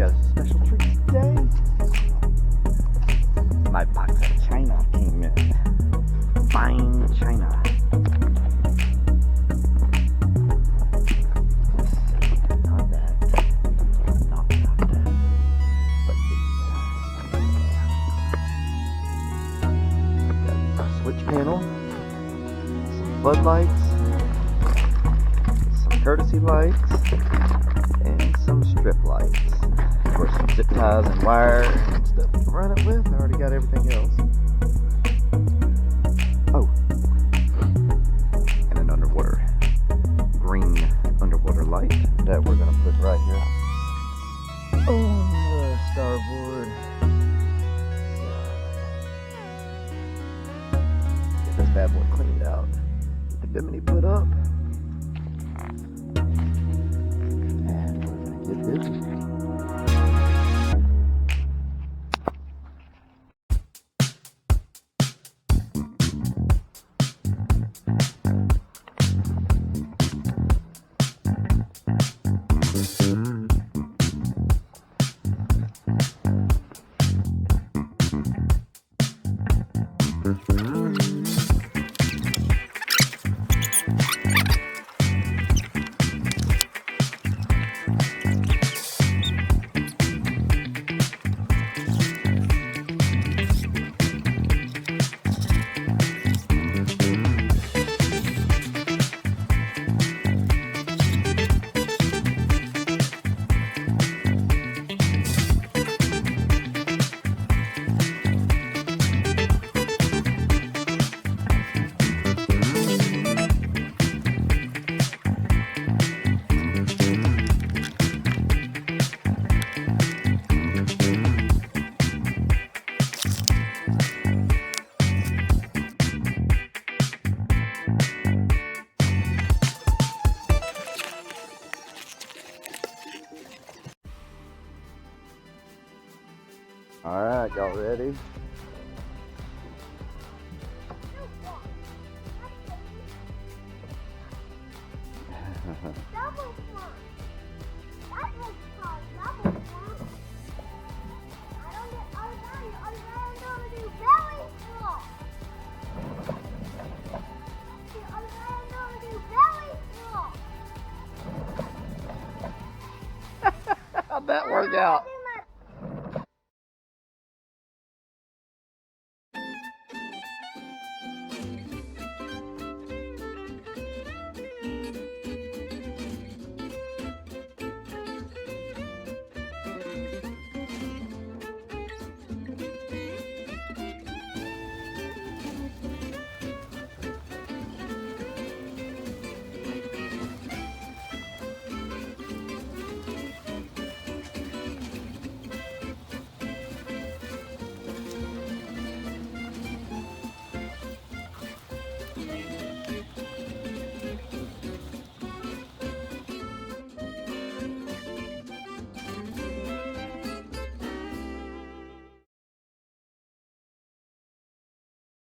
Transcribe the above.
a special treat today. My box of China came in. Fine China. Let's see, not that. Not that. But these. Got a switch panel. Some floodlights. Some courtesy lights. And some strip lights. Of course, some zip ties and wire and stuff to run it with. I already got everything else. Oh, and an underwater green underwater light that we're gonna put right here on the starboard. Get this bad boy cleaned out. Get the bimini put up. And we're gonna get busy. All right, y'all ready? Double fun. That was called double fun. I don't get I'm gonna do belly flop. I'm gonna do belly flop. How'd that work out?